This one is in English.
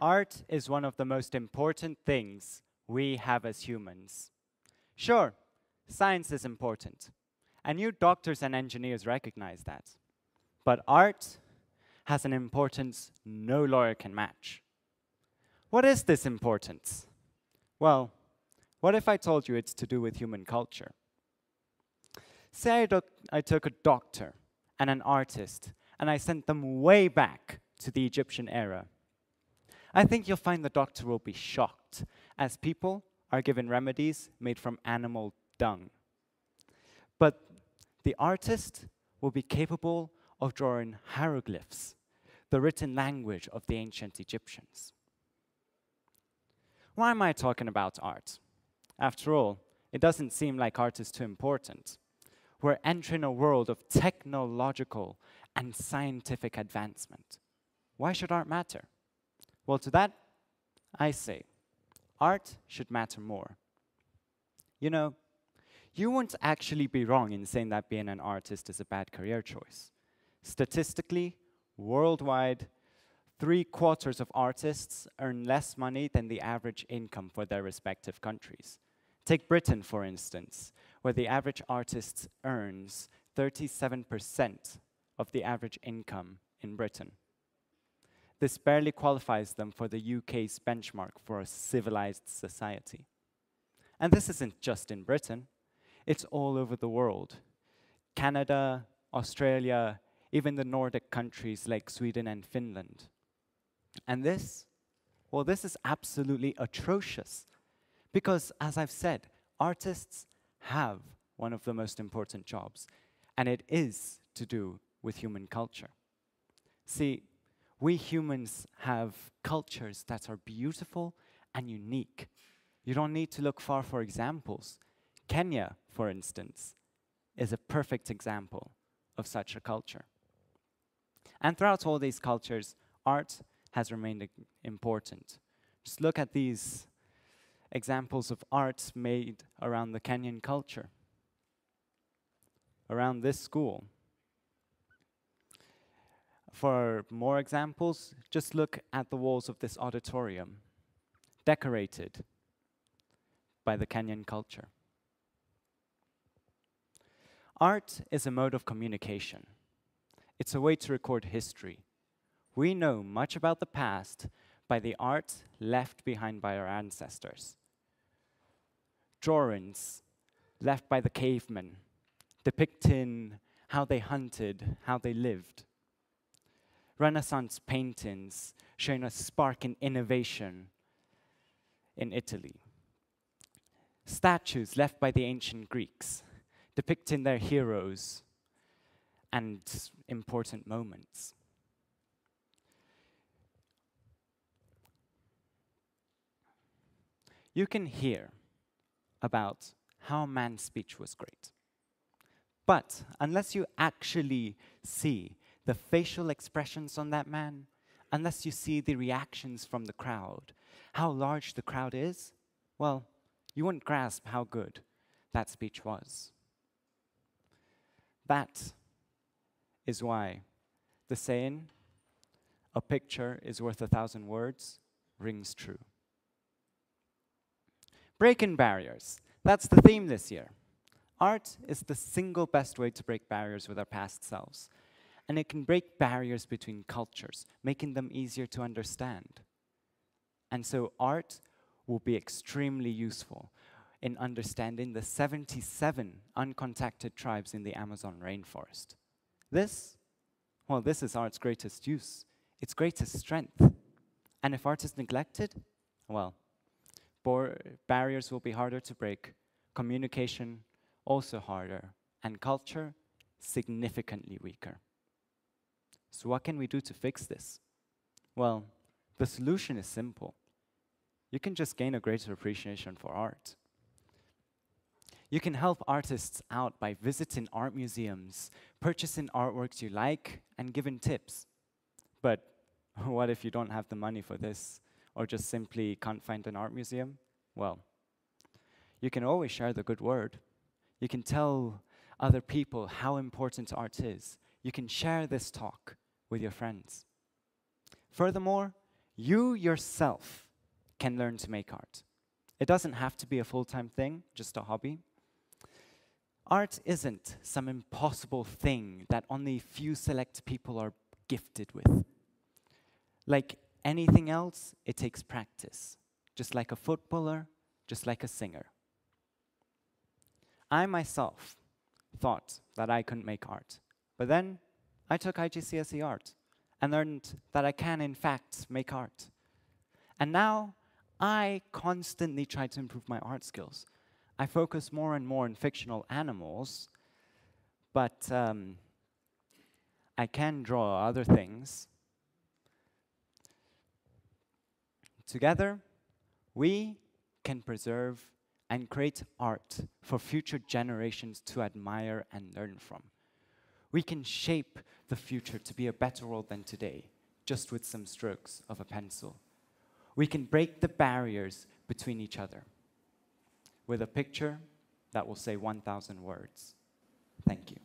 Art is one of the most important things we have as humans. Sure, science is important, and you doctors and engineers recognize that. But art has an importance no lawyer can match. What is this importance? Well, what if I told you it's to do with human culture? Say I took a doctor and an artist, and I sent them way back to the Egyptian era. I think you'll find the doctor will be shocked, as people are given remedies made from animal dung. But the artist will be capable of drawing hieroglyphs, the written language of the ancient Egyptians. Why am I talking about art? After all, it doesn't seem like art is too important. We're entering a world of technological and scientific advancement. Why should art matter? Well, to that, I say, art should matter more. You know, you won't actually be wrong in saying that being an artist is a bad career choice. Statistically, worldwide, 3/4 of artists earn less money than the average income for their respective countries. Take Britain, for instance, where the average artist earns 37% of the average income in Britain. This barely qualifies them for the UK's benchmark for a civilized society. And this isn't just in Britain, it's all over the world. Canada, Australia, even the Nordic countries like Sweden and Finland. And this, well, this is absolutely atrocious. Because, as I've said, artists have one of the most important jobs, and it is to do with human culture. See, we humans have cultures that are beautiful and unique. You don't need to look far for examples. Kenya, for instance, is a perfect example of such a culture. And throughout all these cultures, art has remained important. Just look at these examples of art made around the Kenyan culture, around this school. For more examples, just look at the walls of this auditorium, decorated by the Kenyan culture. Art is a mode of communication. It's a way to record history. We know much about the past by the art left behind by our ancestors. Drawings left by the cavemen, depicting how they hunted, how they lived. Renaissance paintings showing a spark in innovation in Italy. Statues left by the ancient Greeks, depicting their heroes and important moments. You can hear about how man's speech was great. But unless you actually see the facial expressions on that man, unless you see the reactions from the crowd, how large the crowd is, well, you wouldn't grasp how good that speech was. That is why the saying, "A picture is worth 1,000 words," rings true. Breaking barriers. That's the theme this year. Art is the single best way to break barriers with our past selves. And it can break barriers between cultures, making them easier to understand. And so art will be extremely useful in understanding the 77 uncontacted tribes in the Amazon rainforest. This is art's greatest use, its greatest strength. And if art is neglected, well, barriers will be harder to break, communication also harder, and culture significantly weaker. So what can we do to fix this? Well, the solution is simple. You can just gain a greater appreciation for art. You can help artists out by visiting art museums, purchasing artworks you like, and giving tips. But what if you don't have the money for this, or just simply can't find an art museum? Well, you can always share the good word. You can tell other people how important art is. You can share this talk with your friends. Furthermore, You yourself can learn to make art. It doesn't have to be a full-time thing, just a hobby. Art isn't some impossible thing that only few select people are gifted with. Like anything else, it takes practice. Just like a footballer, just like a singer. I myself thought that I couldn't make art. But then I took IGCSE art and learned that I can, in fact, make art. And now I constantly try to improve my art skills. I focus more and more on fictional animals, but I can draw other things. Together, we can preserve and create art for future generations to admire and learn from. We can shape the future to be a better world than today, just with some strokes of a pencil. We can break the barriers between each other with a picture that will say 1,000 words. Thank you.